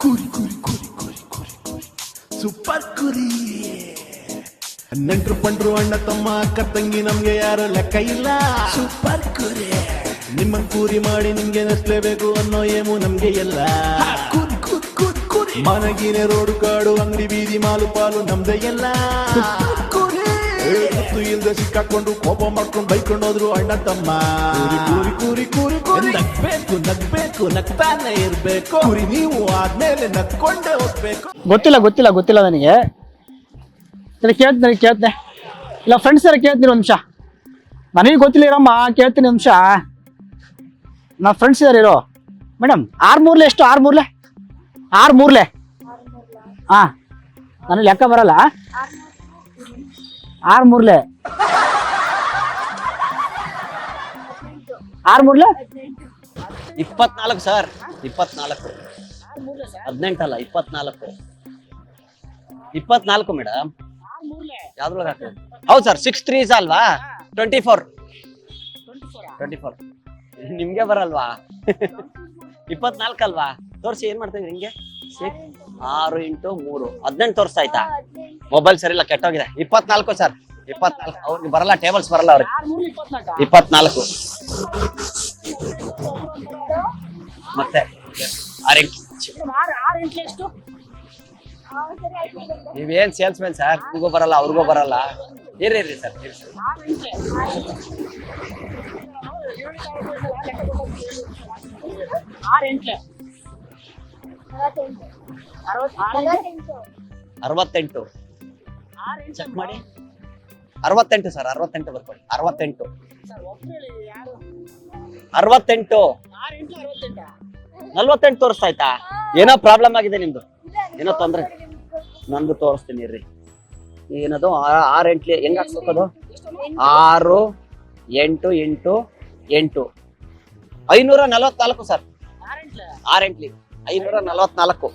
ಕುರಿ ಕುರಿ ಕುರಿ ಕುರಿ ಕುರಿ ಕುರಿ ಸೂಪರ್ ಕುರಿ. ನೆಂಟ್ರು ಪಂಡ್ರು ಅಣ್ಣ ತಮ್ಮ ಅಕ್ಕ ತಂಗಿ ನಮ್ಗೆ ಯಾರು ಲೆಕ್ಕ ಇಲ್ಲ. ಸೂಪರ್ ಕುರಿ. ನಿಮ್ಮನ್ ಕೂರಿ ಮಾಡಿ ನಿಮ್ಗೆ ನಸ್ಲೇಬೇಕು ಅನ್ನೋ ಏಮು ನಮ್ಗೆ ಎಲ್ಲ. ಕುರಿ ಕುರಿ ಕುರಿ ಕುರಿ. ಮನಗಿನ ರೋಡು ಕಾಡು ಅಂಗಡಿ ಬೀದಿ ಮಾಲು ಪಾಲು ನಮ್ದೇ ಎಲ್ಲ. ಗೊತ್ತು ಇಲ್ದೆ ಸಿಕ್ಕಾಕೊಂಡು ಕೋಪ ಮಾಡ್ಕೊಂಡು ಬೈಕೊಂಡು ಹೋದ್ರು ಅಣ್ಣ ತಮ್ಮ. ಕೂರಿ ಕೂರಿ ಕೂರಿ ಕೂರಿ ನಗ್ಬೇಕು ನಗ್ಬೇಕು ನಗ್ತಾನೆ ಇರ್ಬೇಕು. ಕುರಿ ನೀವು ಆದ್ಮೇಲೆ ನಗ್ಕೊಂಡೇ ಹೋಗ್ಬೇಕು. ಗೊತ್ತಿಲ್ಲ ನನಗೆ. ಕೇಳ್ತೇನೆ ಇಲ್ಲ ಫ್ರೆಂಡ್ಸ್ ಯಾರು ಕೇಳ್ತೀನಿ ಒಂದು ನಿಮಿಷ. ನನಗೆ ಗೊತ್ತಿಲ್ಲ ಇರಮ್ಮ, ಕೇಳ್ತೀನಿ ನಿಮಿಷ. ನಾ ಫ್ರೆಂಡ್ಸ್ ಯಾರು ಇರೋ ಮೇಡಮ್. 6 ಎಷ್ಟು 6 ಹಾ, ನನಗೆ ಲೆಕ್ಕ ಬರಲ್ಲ. 6 24 ಸರ್. 24 18 ಅಲ್ಲ 24 ಮೇಡಮ್. ಯಾವ್ದ್ರೊಳಗೆ ಹಾಕ್ತದೆ? ಹೌದು ಸರ್. 6 3 ಅಲ್ವಾ? 24 ನಿಮ್ಗೆ ಬರಲ್ವಾ? 24 ಅಲ್ವಾ? ತೋರಿಸಿ. ಏನ್ ಮಾಡ್ತಾ ಇದ್ರಿ ಹಿಂಗೆ? 6 × 3 18 ತೋರಿಸ್ತಾ ಆಯ್ತಾ? ಮೊಬೈಲ್ ಸರಿ ಇಲ್ಲ, ಕೆಟ್ಟೋಗಿದೆ. 24 ಸರ್. 24 ಅವ್ರಿಗೆ ಬರಲ್ಲ, ಟೇಬಲ್ಸ್ ಬರಲ್ಲ ಅವ್ರಿಗೆ. 24 ಮತ್ತೆ 6 ನೀವೇನ್ ಸೇಲ್ಸ್ ಮ್ಯಾನ್ ಸರ್? ನಿಮಗೂ ಬರಲ್ಲ ಅವ್ರಿಗೂ ಬರಲ್ಲ. ಇರ್ರಿ ಸರ್. ಅರವತ್ತೆಂಟು ಚೆಕ್ ಮಾಡಿ. 68 ಸರ್. 68 ಬರ್ಕೊಳ್ಳಿ. 68 48 ತೋರಿಸ್ತಾ ಆಯ್ತಾ? ಏನೋ ಪ್ರಾಬ್ಲಮ್ ಆಗಿದೆ ನಿಮ್ದು, ಏನೋ ತೊಂದ್ರೆ. ನಂದು ತೋರಿಸ್ತೀನಿ ಇರ್ರಿ. ಏನದು 6 8 ಹೆಂಗ್ ಹಾಕ್ಬೇಕದು? 6 8 8 8 544 ಸರ್. 6 8 544.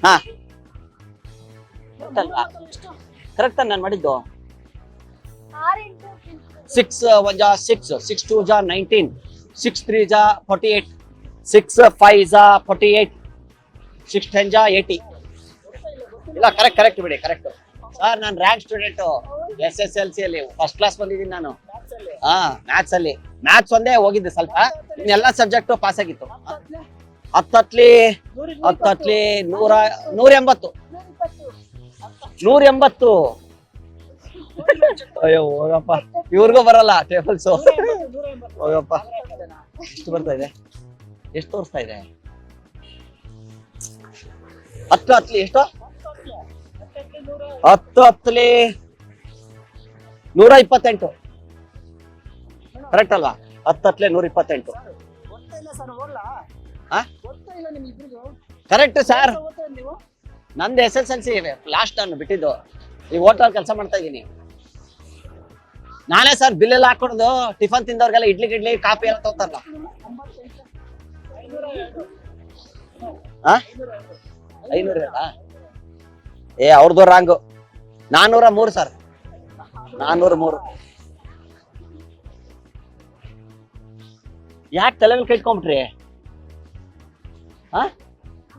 ಹಾ ಕರೆಕ್ಟ್ ನಾನು ಮಾಡಿದ್ದು. 6 1 6 6 2 19 6 3 48 6 5 48 6 10 80. ಇಲ್ಲ ಕರೆಕ್ಟ್ ಬಿಡಿ. Correct sir. ನಾನು ರ್ಯಾಂಕ್ ಸ್ಟೂಡೆಂಟ್. SSLC ಅಲ್ಲಿ ಫಸ್ಟ್ ಕ್ಲಾಸ್ ಬಂದಿದ್ದೀನಿ ನಾನು. ಮ್ಯಾಥ್ಸ್ ಅಲ್ಲಿ. ಮ್ಯಾಥ್ಸ್ ಒಂದೇ ಹೋಗಿದ್ದೆ ಸ್ವಲ್ಪ, ಇನ್ನೆಲ್ಲ ಸಬ್ಜೆಕ್ಟ್ ಪಾಸ್ ಆಗಿತ್ತು. 10 180 180. ಅಯ್ಯೋ ಹೋಗಪ್ಪ, ಇವ್ರಿಗೂ ಬರಲ್ಲ ಟೇಬಲ್ಸ್. ಹೋಗಪ್ಪ. ಎಷ್ಟು ಬರ್ತಾ ಇದೆ? ಎಷ್ಟು ತೋರಿಸ್ತಾ ಇದೆ? 10 ಎಷ್ಟು? 10 128. ಕರೆಕ್ಟ್ ಅಲ್ವಾ? 10 128. Correct sir. ನಂದು SSLC ಲಾಸ್ಟ್ ನಾನು ಬಿಟ್ಟಿದ್ದು. ಈ ಹೋಟೆಲ್ ಕೆಲಸ ಮಾಡ್ತಾ ಇದ್ದೀನಿ ನಾನೇ ಸರ್. ಬಿಲ್ ಎಲ್ಲ ಹಾಕೊಡೋದು. ಟಿಫನ್ ತಿಂದವ್ರಿಗೆಲ್ಲ ಇಡ್ಲಿ ಕಾಫಿ ಎಲ್ಲ ತಗೋತಾರಲ್ಲ. 500 ಅವ್ರದ್ದು ರಾಂಗು. 403 ಸರ್. 403. ಯಾಕೆ ತಲೆ ಮೇಲೆ ಕೈಟ್ಕೊಂಡ್ಬಿಟ್ರಿ?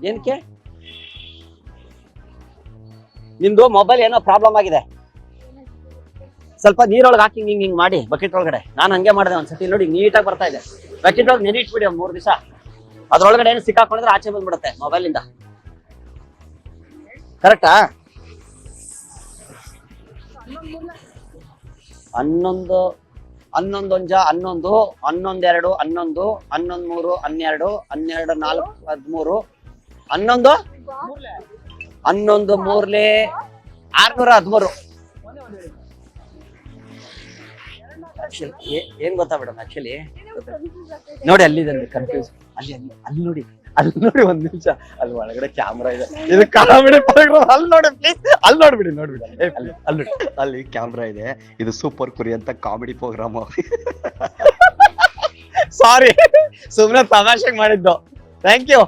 ಏನಕ್ಕೆ? ನಿಮ್ದು ಮೊಬೈಲ್ ಏನೋ ಪ್ರಾಬ್ಲಮ್ ಆಗಿದೆ. ಸ್ವಲ್ಪ ನೀರೊಳಗೆ ಹಾಕಿ ಹಿಂಗ್ ಮಾಡಿ ಬಕೆಟ್ ಒಳಗಡೆ. ನಾನು ಹಂಗೆ ಮಾಡಿದೆ ಒಂದ್ಸತಿ. ನೋಡಿ ನೀಟಾಗಿ ಬರ್ತಾ ಇದೆ. ಬಕೆಟ್ ಒಳಗೆ ನೆನಿಟ್ಬಿಡಿ 3 ದಿವಸ. ಅದ್ರೊಳಗಡೆ ಏನು ಸಿಕ್ಕಾಕೊಂಡ್ರೆ ಆಚೆ ಬಂದ್ಬಿಡುತ್ತೆ ಮೊಬೈಲ್ ಇಂದ. ಕರೆಕ್ಟಾ? 11 11 1 11 11 2 11 11 3 12 12 4 13 11 11 3 613. ಏನ್ ಗೊತ್ತಾ ಮೇಡಮ್, ಆಕ್ಚುಲಿ ನೋಡಿ ಅಲ್ಲಿದೆ ಕನ್ಫ್ಯೂಸ್. ಅಲ್ಲಿ ನೋಡಿ ಒಂದ್ ನಿಮಿಷ. ಅಲ್ಲಿ ಒಳಗಡೆ ಕ್ಯಾಮ್ರಾ ಇದೆ. ಇದು ಕಾಮಿಡಿ ಪ್ರೋಗ್ರಾಮ್. ಅಲ್ಲಿ ನೋಡಿ ಪ್ಲೀಸ್. ಅಲ್ಲಿ ನೋಡ್ಬಿಡಿ ಅಲ್ಲಿ ಕ್ಯಾಮ್ರಾ ಇದೆ. ಇದು ಸೂಪರ್ ಕುರಿ ಅಂತ ಕಾಮಿಡಿ ಪ್ರೋಗ್ರಾಮ್. ಸಾರಿ, ಸುಮ್ನೆ ತಮಾಷೆಗೆ ಮಾಡಿದ್ದು. Thank you.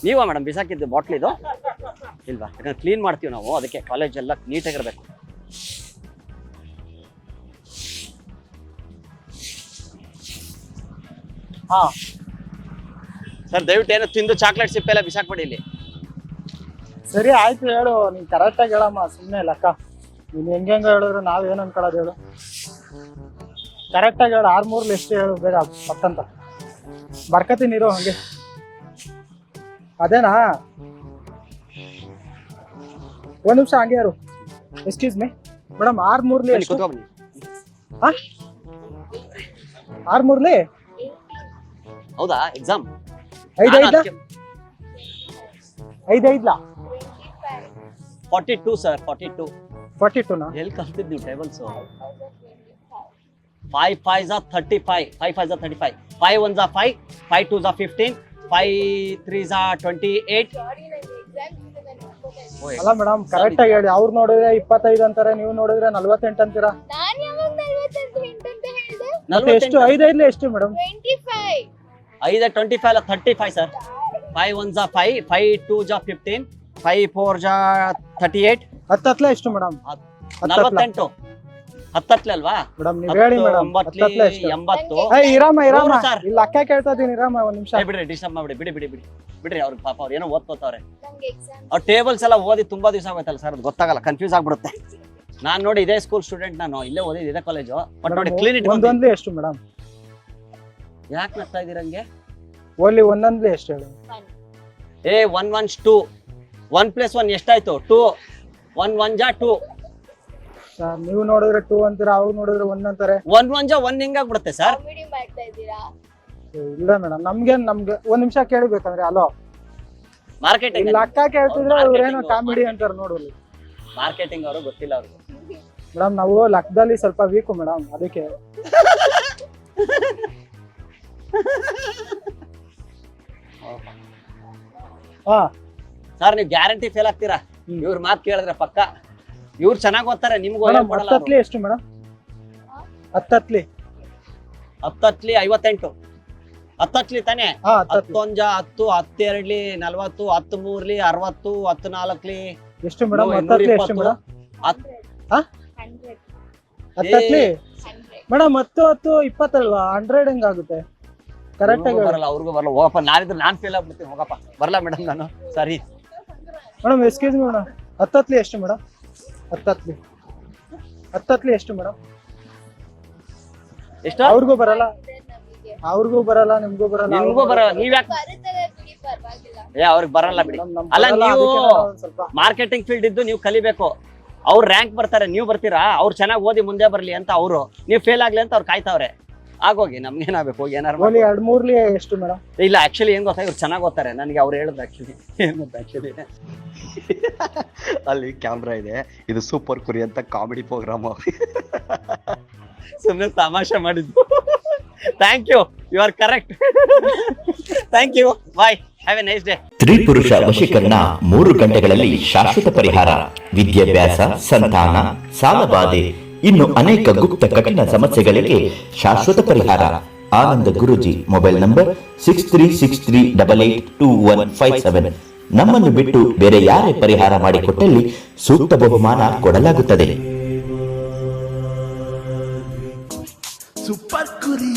ನೀವಾ ಮೇಡಮ್ ಬಿಸಾಕಿದ್ದು ಬಾಟ್ಲ್ ಇದು? ಇಲ್ವಾ? ಯಾಕಂದ್ರೆ ಕ್ಲೀನ್ ಮಾಡ್ತೀವಿ ನಾವು, ಅದಕ್ಕೆ ಕಾಲೇಜ್ ಎಲ್ಲ ನೀಟಾಗಿರ್ಬೇಕು. ಹಾ ಸರ್ ದಯವಿಟ್ಟು ಏನೋ ತಿಂದು ಚಾಕ್ಲೇಟ್ ಸಿಪ್ಪೆಲ್ಲ ಬಿಸಾಕ್ಬಿಡಿ ಇಲ್ಲಿ. ಸರಿ ಆಯ್ತು ಹೇಳು, ನೀನ್ ಕರೆಕ್ಟಾಗಿ ಹೇಳಮ್ಮ, ಸುಮ್ಮನೆ ಲೆಕ್ಕ ನೀನು ಹೆಂಗೆ ಹೇಳಿದ್ರು ನಾವೇನು ಅನ್ಕೊಳ್ಳೋದು ಹೇಳು. ಕರೆಕ್ಟಾಗಿ ಹೇಳು, 6 ಎಷ್ಟು ಹೇಳು ಬೇಗ ಪಕ್ಕಂತ ಬರ್ಕತೀನಿ ಇರೋ ಹಂಗೆ. ಅದೇನಾ? ಒಂದು ನಿಮಿಷ ಹಂಗೆ ಯಾರು, ಎಕ್ಸ್ಕ್ಯೂಸ್ ಮೀ ಮೇಡಮ್, 6 ಎಷ್ಟು? ಕೂತ್ಕೊಂಡ್ಬನ್ನಿ. 6 ಹೌದಾ? Exam 5 42 sir, 42. 42ನಾ? ಎಲ್ಲಿ ಕಲ್ತಿದ್ ನೀವು ಟೇಬಲ್ಸ್? 5 5 35, 5 5 35, 5 1 5, 5 2 15, 5 3 28. ಅಲ್ಲ ಮೇಡಮ್ ಕರೆಕ್ಟಾಗಿ ಹೇಳಿ, ಅವ್ರು ನೋಡಿದ್ರೆ 25 ಅಂತಾರೆ, ನೀವು ನೋಡಿದ್ರೆ 48 ಅಂತೀರಾ. ಮತ್ತೆ ಎಷ್ಟು? 5 ಎಷ್ಟು ಮೇಡಮ್? 5 25 ಅಲ್ಲ 35 ಸರ್. 5 1 5, 5 2 15, 5 4 38. 10 ಎಷ್ಟು ಮೇಡಮ್? 48. 10 ಅಲ್ವಾ ಮೇಡಮ್ ನೀವು ಹೇಳಿ ಮೇಡಮ್. 10 ಎಷ್ಟು? 80. ಇರಾಮ ಹೌದು sir. ಇಲ್ಲಿ ಅಕ್ಕ ಕೇಳ್ತಾ ಇದೀನಿ, ಇರಾಮ ಒಂದ್ ನಿಮಿಷ. ಬಿಡ್ರಿ, ಡಿಸ್ಟರ್ಬ್ ಮಾಡ್ಬಿಡಿ, ಬಿಡ್ರಿ ಅವ್ರಿಗೆ ಪಾಪ ಅವ್ರು ಏನೋ ಓದ್ಕೋತಾವ್ರೆ. ಅವ್ರ ಟೇಬಲ್ಸ್ ಎಲ್ಲ ಓದಿ ತುಂಬಾ ದಿವಸ ಆಗೋಯ್ತಲ್ಲ ಸರ್, ಅದು ಗೊತ್ತಾಗಲ್ಲ, ಕನ್ಫ್ಯೂಸ್ ಆಗ್ಬಿಡುತ್ತೆ. ನಾನ್ ನೋಡಿ ಇದೇ ಸ್ಕೂಲ್ ಸ್ಟೂಡೆಂಟ್, ನಾನು ಇಲ್ಲೇ ಓದಿದ್ದು, ಇದೇ ಕಾಲೇಜು. ಬಟ್ ನೋಡಿ ಕ್ಲೀನ್ ಒಂದೊಂದ್ಲಿ ಎಷ್ಟು ಮೇಡಮ್? ಯಾಕೆ ನಗ್ತಾ ಇದೀರಂಗೆ? ಓನ್ಲಿ ಒಂದೊಂದ್ಲಿ ಎಷ್ಟು ಹೇಳಿ? 1 1 2, 1 + 1 ಎಷ್ಟಾಯ್ತು? 2. 1 1 2. ಸರ್ ನೀವು ನೋಡಿದ್ರೆ 2 ಅಂತೀರಾ, ಅವ್ರು ನೋಡಿದ್ರೆ 1 ಅಂತಾರೆ. 1 1 1 ಹಿಂಗಾಗ್ಬಿಡುತ್ತೆ ಸರ್. ಇಲ್ಲ ಮೇಡಮ್, ನಮ್ಗೆ ಒಂದ್ ನಿಮಿಷ ಕೇಳಬೇಕಂದ್ರೆ. ಅಲೋ, ಮಾರ್ಕೆಟಿಂಗ್ ಇಲ್ಲ ಅಕ್ಕ ಕೇಳ್ತಿದ್ರೆ ಅವ್ರೇನೋ ಕಾಮಿಡಿ ಅಂತಾರೆ ನೋಡೋದು. ಮಾರ್ಕೆಟಿಂಗ್ ಅವರು ಗೊತ್ತಿಲ್ಲ ಅವ್ರಿಗೆ. ಮೇಡಮ್ ನಾವು ಲೆಕ್ಕದಲ್ಲಿ ಸ್ವಲ್ಪ ವೀಕು ಮೇಡಮ್, ಅದಕ್ಕೆ. ಹಾ ಸರ್ ನೀವು ಗ್ಯಾರಂಟಿ ಫೇಲ್ ಆಗ್ತೀರಾ ಇವ್ರ ಮಾತು ಕೇಳಿದ್ರೆ. ಪಕ್ಕ ಇವ್ರು ಚೆನ್ನಾಗಿ ಓದ್ತಾರೆ, ನಿಮ್ಗೂ ಹತ್ತತ್ಲಿ ಎಷ್ಟು ಮೇಡಮ್? 10 58. 10 ತಾನೆ? 10 10 10, 12 40, 13 60, 14 ಎಷ್ಟು ಮೇಡಮ್? 10 ಎಷ್ಟು ಮೇಡಮ್? 10 ಮೇಡಮ್ 10 10 20 ಅಲ್ವಾ? 100 ಹೆಂಗಾಗುತ್ತೆ? ಕರೆಕ್ಟ್ ಆಗಿ ಬರಲ್ಲ, ಅವ್ರಿಗೂ ಬರಲ್ಲ. ಹೋಗಪ್ಪ, ನಾನಿದ್ರೆ ನಾನು ಫೇಲ್ ಆಗ್ಬಿಡ್ತೀನಿ. ಹೋಗಪ್ಪ, ಬರಲ್ಲ ಮೇಡಮ್ ನಾನು. ಸರಿ ಮೇಡಮ್, ಎಕ್ಸ್ಕ್ಯೂಸ್ ಮಿ ಮೇಡಮ್, 10 ಎಷ್ಟು ಮೇಡಮ್? 10 ಎಷ್ಟು ಮೇಡಮ್? ಎಷ್ಟು? ಅವ್ರಿಗೂ ಬರಲ್ಲ, ನಿಮ್ಗೂ ಬರಲ್ಲ. ನಿಮ್ಗೂ ಬರಲ್ಲ, ನೀವ್ ಯಾಕೆ? ಅವ್ರಿಗೆ ಬರಲ್ಲ ಬಿಡಿ. ಅಲ್ಲ, ನೀವು ಮಾರ್ಕೆಟಿಂಗ್ ಫೀಲ್ಡ್ ಇದ್ದು ನೀವು ಕಲಿಬೇಕು. ಅವ್ರು ರ್ಯಾಂಕ್ ಬರ್ತಾರೆ, ನೀವು ಬರ್ತೀರಾ? ಅವ್ರು ಚೆನ್ನಾಗಿ ಓದಿ ಮುಂದೆ ಬರ್ಲಿ ಅಂತ ಅವರು, ನೀವು ಫೇಲ್ ಆಗ್ಲಿ ಅಂತ ಅವ್ರು ಕಾಯ್ತಾವ್ರೆ. ಆಗೋಗಿ ನಮ್ಗೆ ಏನಾಗಬೇಕು? ಹೋಗಿ ಏನಾರು 2-3 ಎಷ್ಟು ಮೇಡಮ್? ಇಲ್ಲ, ಆಕ್ಚುಲಿ ಏನ್ ಗೊತ್ತಾ, ಇವ್ರು ಚೆನ್ನಾಗಿ ಓದ್ತಾರೆ. ನನಗೆ ಅವ್ರು ಹೇಳಿದ್ರು ಆಕ್ಚುಲಿ ಏನ್ ಗೊತ್ತಾ, ಆಕ್ಚುಲಿ ಅಲ್ಲಿ ಕ್ಯಾಮ್ರಾ ಇದೆ, ಇದು ಸೂಪರ್ ಕುರಿ ಅಂತ ಕಾಮಿಡಿ ಪ್ರೋಗ್ರಾಮ್. ಸುಮ್ಮನೆ ತಮಾಷೆ ಮಾಡಿದ್ದು. Thank you, you are correct. Thank you, bye, have a nice day. ಸ್ತ್ರೀ ಪುರುಷ ವಶೀಕರಣ 3 ಗಂಟೆಗಳಲ್ಲಿ ಶಾಶ್ವತ ಪರಿಹಾರ. ವಿದ್ಯಾಭ್ಯಾಸ, ಸಂತಾನ, ಸಾಲಬಾಧೆ, ಇನ್ನು ಅನೇಕ ಗುಪ್ತ ಕಠಿಣ ಸಮಸ್ಯೆಗಳಿಗೆ ಶಾಶ್ವತ ಪರಿಹಾರ. ಆನಂದ ಗುರೂಜಿ. Mobile number 6363882157. ನಮ್ಮನ್ನು ಬಿಟ್ಟು ಬೇರೆ ಯಾರೇ ಪರಿಹಾರ ಮಾಡಿಕೊಟ್ಟಲ್ಲಿ ಸೂಕ್ತ ಬಹುಮಾನ ಕೊಡಲಾಗುತ್ತದೆ. ಸೂಪರ್ ಕುರಿ.